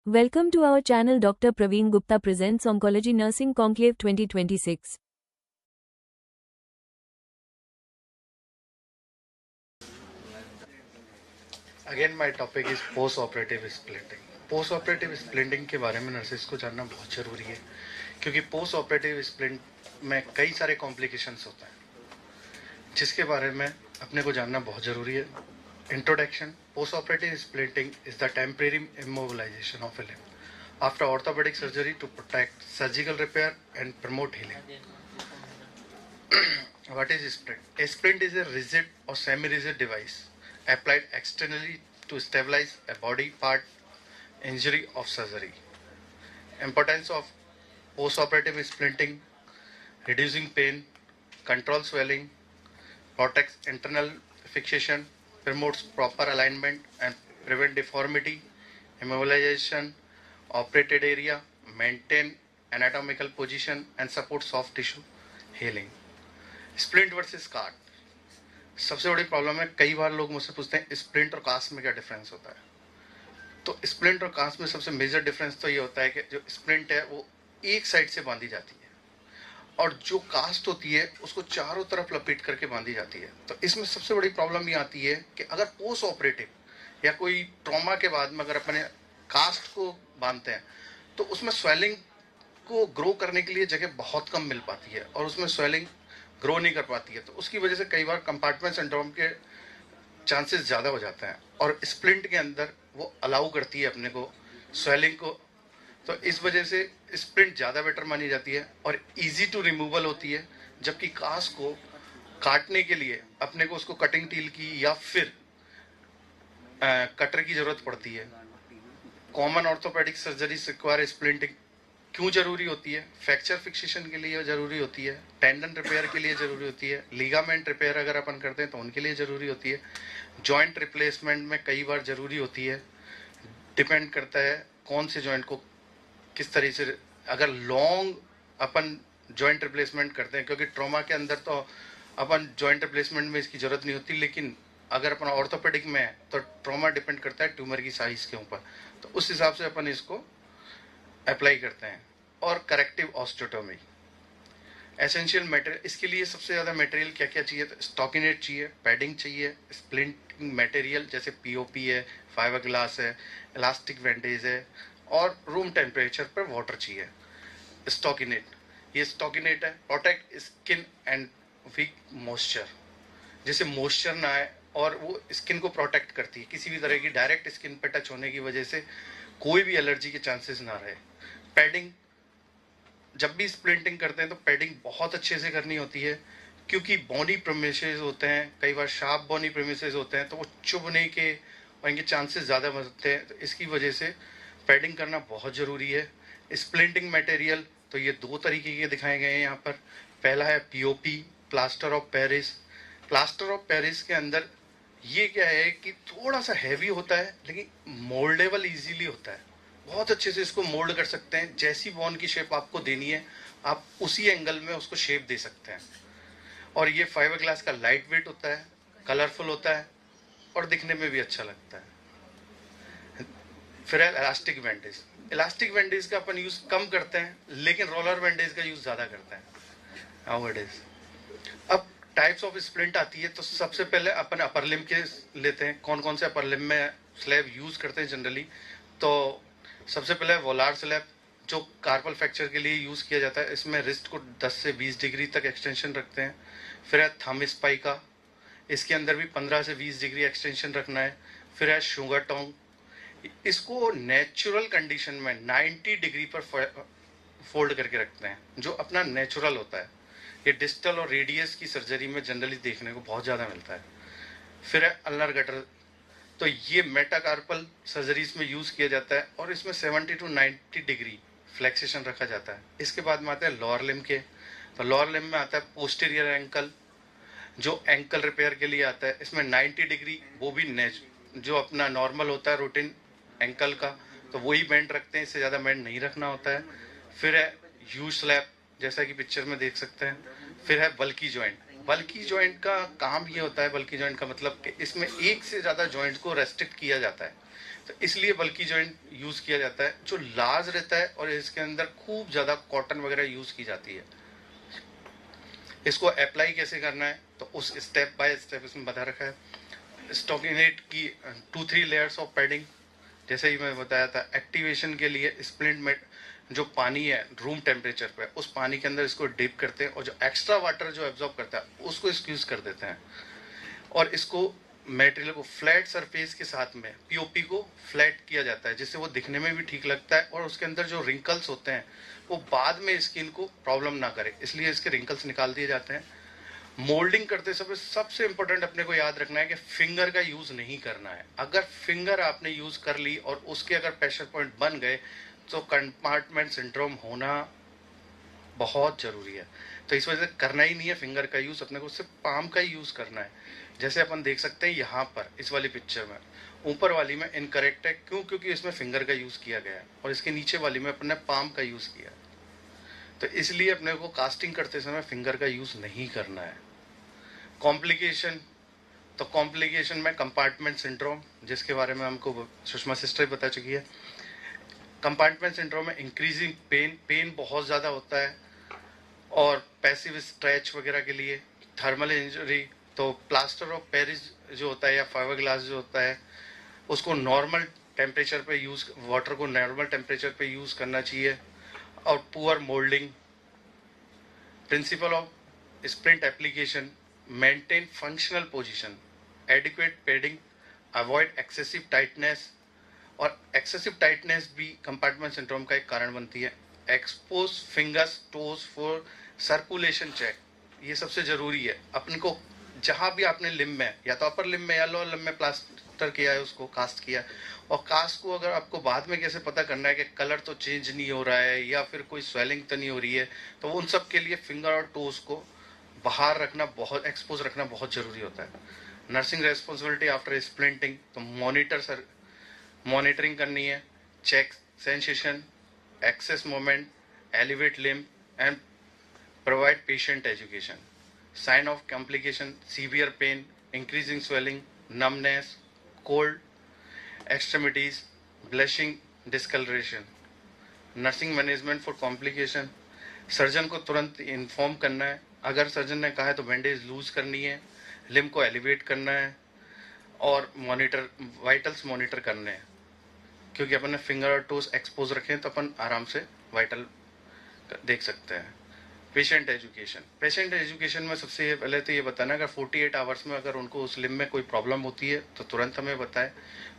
Welcome to our channel. Dr. Praveen Gupta presents Oncology Nursing Conclave 2026. Again my topic is post operative splinting. Post operative splinting के बारे में nurses को जानना बहुत ज़रूरी है, क्योंकि पोस्ट ऑपरेटिव स्प्लिंट में कई सारे कॉम्प्लिकेशंस होते हैं जिसके बारे में अपने को जानना बहुत ज़रूरी है। Introduction: post operative splinting is the temporary immobilisation of a limb after orthopedic surgery to protect surgical repair and promote healing. What is splint? A splint is a rigid or semi-rigid device applied externally to stabilize a body part injury of surgery. Importance of post-operative splinting: reducing pain, control swelling, protects internal fixation, promotes proper alignment and prevent deformity, immobilization, operated area, maintain anatomical position and support soft tissue healing. Splint versus काट सबसे बड़ी problem है। कई बार लोग मुझसे पूछते हैं splint और कास्ट में क्या डिफरेंस होता है। तो स्प्लिंट और कास्ट में सबसे मेजर डिफरेंस तो ये होता है कि जो स्प्लिंट है वो एक साइड से बांधी जाती है और जो कास्ट होती है उसको चारों तरफ लपेट करके बांधी जाती है। तो इसमें सबसे बड़ी प्रॉब्लम ये आती है कि अगर पोस्ट ऑपरेटिव या कोई ट्रॉमा के बाद में अगर अपने कास्ट को बांधते हैं तो उसमें स्वेलिंग को ग्रो करने के लिए जगह बहुत कम मिल पाती है और उसमें स्वेलिंग ग्रो नहीं कर पाती है। तो उसकी वजह से कई बार कंपार्टमेंट सिंड्रोम के चांसेस ज़्यादा हो जाते हैं और स्प्लिंट के अंदर वो अलाउ करती है अपने को स्वेलिंग को। तो इस वजह से स्प्लिंट ज़्यादा बेटर मानी जाती है और इजी टू रिमूवल होती है, जबकि कास्ट को काटने के लिए अपने को उसको कटिंग टील की या फिर कटर की ज़रूरत पड़ती है। Common orthopaedic surgery require splinting क्यों जरूरी होती है? फ्रैक्चर फिक्सेशन के लिए जरूरी होती है, टेंडन रिपेयर के लिए जरूरी होती है, लिगामेंट रिपेयर अगर अपन करते हैं तो उनके लिए जरूरी होती है, जॉइंट रिप्लेसमेंट में कई बार जरूरी होती है। डिपेंड करता है कौन से जॉइंट को किस तरीके से। अगर लॉन्ग अपन जॉइंट रिप्लेसमेंट करते हैं, क्योंकि ट्रॉमा के अंदर तो अपन जॉइंट रिप्लेसमेंट में इसकी जरूरत नहीं होती, लेकिन अगर अपन ऑर्थोपेडिक में है तो ट्रॉमा डिपेंड करता है ट्यूमर की साइज के ऊपर, तो उस हिसाब से अपन इसको अप्लाई करते हैं। और करेक्टिव ऑस्टियोटोमी एसेंशियल मटेरियल, इसके लिए सबसे ज़्यादा मटेरियल क्या क्या चाहिए? तो स्टॉकिनेट चाहिए, पैडिंग चाहिए, स्प्लिंटिंग मटेरियल जैसे पीओपी है, फाइबर ग्लास है, इलास्टिक बैंडेज है और रूम टेम्परेचर पर वाटर चाहिए। स्टॉकिनेट, ये स्टॉकिनेट है protect skin and wick moisture, जैसे मॉइस्चर ना आए और वो स्किन को प्रोटेक्ट करती है, किसी भी तरह की डायरेक्ट स्किन पर टच होने की वजह से कोई भी एलर्जी के चांसेस ना रहे। पैडिंग, जब भी स्प्लिंटिंग करते हैं तो पैडिंग बहुत अच्छे से करनी होती है, क्योंकि बोनी प्रेमिसेस होते हैं, कई बार शार्प बोनी प्रेमिसेस होते हैं तो वो चुभने के और इनके चांसेस ज़्यादा बनते हैं। तो इसकी वजह से पैडिंग करना बहुत ज़रूरी है। स्प्लिंटिंग मटेरियल तो ये दो तरीके के दिखाए गए हैं यहाँ पर। पहला है POP, plaster of Paris. Plaster of Paris के अंदर ये क्या है कि थोड़ा सा हैवी होता है लेकिन मोल्डेबल इजीली होता है, बहुत अच्छे से इसको मोल्ड कर सकते हैं। जैसी बोन की शेप आपको देनी है आप उसी एंगल में उसको शेप दे सकते हैं। और ये फाइबर ग्लास का लाइट वेट होता है, कलरफुल होता है और दिखने में भी अच्छा लगता है। फिर है इलास्टिक बैंडेज। इलास्टिक बैंडेज का अपन यूज कम करते हैं लेकिन रोलर बैंडेज का यूज ज़्यादा करते हैं नाउ इट इज। अब टाइप्स ऑफ स्प्लिंट आती है, तो सबसे पहले अपन अपर लिम्ब के लेते हैं। कौन कौन से अपर लिम्ब में स्लैब यूज करते हैं जनरली? तो सबसे पहले वोलार स्लैब जो कार्पल फ्रैक्चर के लिए यूज़ किया जाता है, इसमें रिस्ट को 10 से 20 डिग्री तक एक्सटेंशन रखते हैं। फिर है थंब स्पाइका, इसके अंदर भी 15 से 20 डिग्री एक्सटेंशन रखना है। फिर है शुगर टोंग, इसको नेचुरल कंडीशन में 90 डिग्री पर फोल्ड करके रखते हैं, जो अपना नेचुरल होता है। ये डिस्टल और रेडियस की सर्जरी में जनरली देखने को बहुत ज़्यादा मिलता है। फिर है अल्नर गटर, तो ये मेटाकार्पल सर्जरीज में यूज़ किया जाता है और इसमें 70 टू 90 डिग्री फ्लेक्सेशन रखा जाता है। इसके बाद में आते हैं लोअर लिम्ब के, तो लोअर लिम्ब में आता है पोस्टीरियर एंकल, जो एंकल रिपेयर के लिए आता है। इसमें 90 डिग्री वो भी जो अपना नॉर्मल होता है रूटीन एंकल का, तो वही बेंड रखते हैं, इससे ज़्यादा बेंड नहीं रखना होता है। फिर है यू स्लैब, जैसा कि पिक्चर में देख सकते हैं। फिर है बल्की जॉइंट। बल्की जॉइंट का काम ये होता है, बल्की जॉइंट का मतलब कि इसमें एक से ज़्यादा जॉइंट को रेस्ट्रिक्ट किया जाता है। तो इसलिए बल्कि जॉइंट यूज किया जाता है जो लार्ज रहता है और इसके अंदर खूब ज्यादा कॉटन वगैरह यूज की जाती है। इसको अप्लाई कैसे करना है तो उस स्टेप बाय स्टेप इसमें बता रखा है। स्टॉकिनेट की 2-3 लेयर्स ऑफ पैडिंग, जैसे ही मैं बताया था। एक्टिवेशन के लिए स्प्लिंट में जो पानी है रूम टेम्परेचर पे, उस पानी के अंदर इसको डिप करते हैं और जो एक्स्ट्रा वाटर जो एब्जॉर्ब करता है उसको स्क्यूज कर देते हैं और इसको मटेरियल को फ्लैट सरफेस के साथ में पीओपी को फ्लैट किया जाता है, जिससे वो दिखने में भी ठीक लगता है और उसके अंदर जो रिंकल्स होते हैं वो बाद में स्किन को प्रॉब्लम ना करे, इसलिए इसके रिंकल्स निकाल दिए जाते हैं। मोल्डिंग करते समय सबसे इंपॉर्टेंट अपने को याद रखना है कि फिंगर का यूज नहीं करना है। अगर फिंगर आपने यूज कर ली और उसके अगर प्रेशर पॉइंट बन गए तो कंपार्टमेंट सिंड्रोम होना बहुत जरूरी है। तो इस वजह से करना ही नहीं है फिंगर का यूज, अपने को सिर्फ पाम का ही यूज करना है। जैसे अपन देख सकते हैं यहाँ पर इस वाली पिक्चर में, ऊपर वाली में इनकरेक्ट है, क्यों? क्योंकि इसमें फिंगर का यूज किया गया है और इसके नीचे वाली में अपने पाम का यूज किया। तो इसलिए अपने को कास्टिंग करते समय फिंगर का यूज नहीं करना है। कॉम्प्लिकेशन, तो कॉम्प्लिकेशन में कंपार्टमेंट सिंड्रोम, जिसके बारे में हमको सुषमा सिस्टर बता चुकी है। कंपार्टमेंट सिंड्रोम में इंक्रीजिंग पेन बहुत ज़्यादा होता है और पैसिव स्ट्रेच वगैरह के लिए। थर्मल इंजरी, तो प्लास्टर ऑफ पेरिस जो होता है या फाइबर ग्लास जो होता है उसको नॉर्मल टेम्परेचर पे यूज, वाटर को नॉर्मल टेम्परेचर पे यूज करना चाहिए। और poor moulding, principle of splint application, maintain functional position, adequate padding, avoid excessive tightness, और एक्सेसिव टाइटनेस भी कंपार्टमेंट सिंड्रोम का एक कारण बनती है। Expose fingers toes for circulation check, ये सबसे जरूरी है। अपन को जहां भी आपने लिम्ब में, या तो अपर लिम्ब में या लोअर लिम्ब में प्लास्टर किया है, उसको कास्ट किया, और कास्ट को अगर आपको बाद में कैसे पता करना है कि कलर तो चेंज नहीं हो रहा है या फिर कोई स्वेलिंग तो नहीं हो रही है, तो उन सब के लिए फिंगर और टोज को बाहर रखना, बहुत एक्सपोज रखना बहुत जरूरी होता है। नर्सिंग रेस्पॉन्सिबिलिटी आफ्टर स्प्लिंटिंग, तो मॉनिटरिंग करनी है, check sensation, access movement, elevate limb and provide patient education. Sign of complication, severe pain, increasing swelling, numbness, cold extremities, blushing, discolouration. Nursing management for complication, surgeon को तुरंत inform करना है। अगर surgeon ने कहा है तो बैंडेज लूज करनी है, लिम्ब को एलिवेट करना है और वाइटल्स मॉनिटर करने हैं, क्योंकि अपन ने फिंगर और टोस एक्सपोज रखे हैं तो अपन आराम से वाइटल देख सकते हैं। पेशेंट एजुकेशन में सबसे पहले तो ये बताना, अगर 48 आवर्स में अगर उनको उस लिम्ब में कोई प्रॉब्लम होती है तो तुरंत हमें बताएं।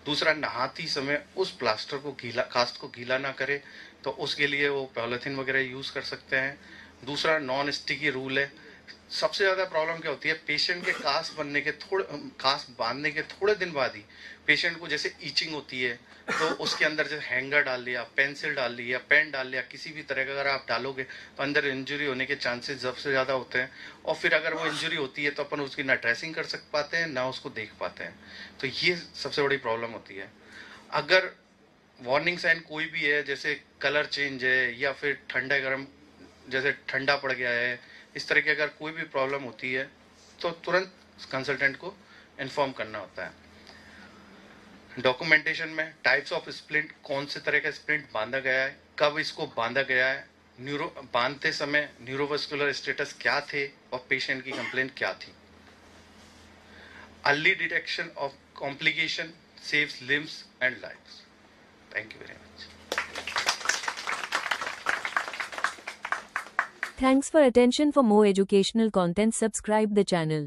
दूसरा, नहाती समय उस प्लास्टर को गीला, कास्ट को गीला ना करे, तो उसके लिए वो पॉलीथीन वगैरह यूज कर सकते हैं। दूसरा, नॉन स्टिकी रूल है। सबसे ज्यादा प्रॉब्लम क्या होती है, पेशेंट के कास्ट बांधने के थोड़े दिन बाद ही पेशेंट को जैसे ईचिंग होती है, तो उसके अंदर जैसे हैंगर डाल लिया, पेंसिल डाल लिया, पेन डाल लिया, किसी भी तरह का अगर आप डालोगे तो अंदर इंजरी होने के चांसेस सबसे ज्यादा होते हैं। और फिर अगर वो इंजरी होती है तो अपन उसकी ना ड्रेसिंग कर पाते हैं ना उसको देख पाते हैं, तो ये सबसे बड़ी प्रॉब्लम होती है। अगर वार्निंग साइन कोई भी है, जैसे कलर चेंज है या फिर ठंडा गर्म, जैसे ठंडा पड़ गया है, इस तरह की अगर कोई भी प्रॉब्लम होती है तो तुरंत कंसल्टेंट को इन्फॉर्म करना होता है। डॉक्यूमेंटेशन में टाइप्स ऑफ स्प्लिंट, कौन से तरह का स्प्लिंट बांधा गया है, कब इसको बांधा गया है, बांधते समय न्यूरोवास्कुलर स्टेटस क्या थे और पेशेंट की कंप्लेंट क्या थी। Early detection of complication saves limbs and lives. Thank you very much. Thanks for attention. For more educational content, subscribe the channel.